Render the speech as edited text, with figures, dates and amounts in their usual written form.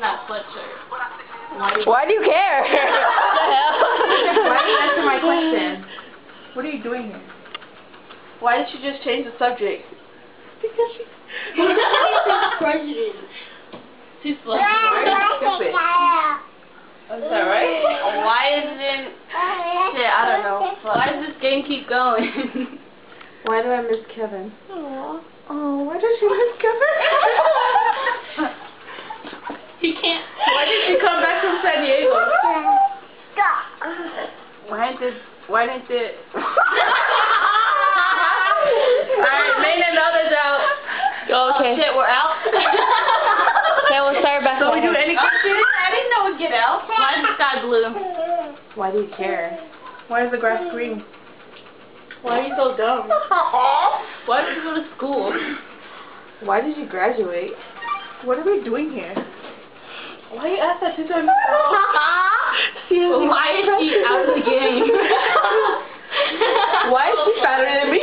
That sweatshirt. Why do you care? What the hell? Why do you answer my question? What are you doing here? Why did you just change the subject? Because she... President. She's Stupid. Is that right? Why isn't... Shit, I don't know. Why does this game keep going? Why do I miss Kevin? Oh, why does she miss Kevin? He can't... Why did you come back from San Diego? Why didn't it... Alright, main and others out. Okay. Oh, shit, we're out? Okay, we'll start back. So we do any questions? I didn't know we'd get out. Why is the sky blue? Why do you care? Why is the grass green? Why are you so dumb? Why did you go to school? Why did you graduate? What are we doing here? Why you ask that 2 times? Why is she out of the game? Why is she fatter than me?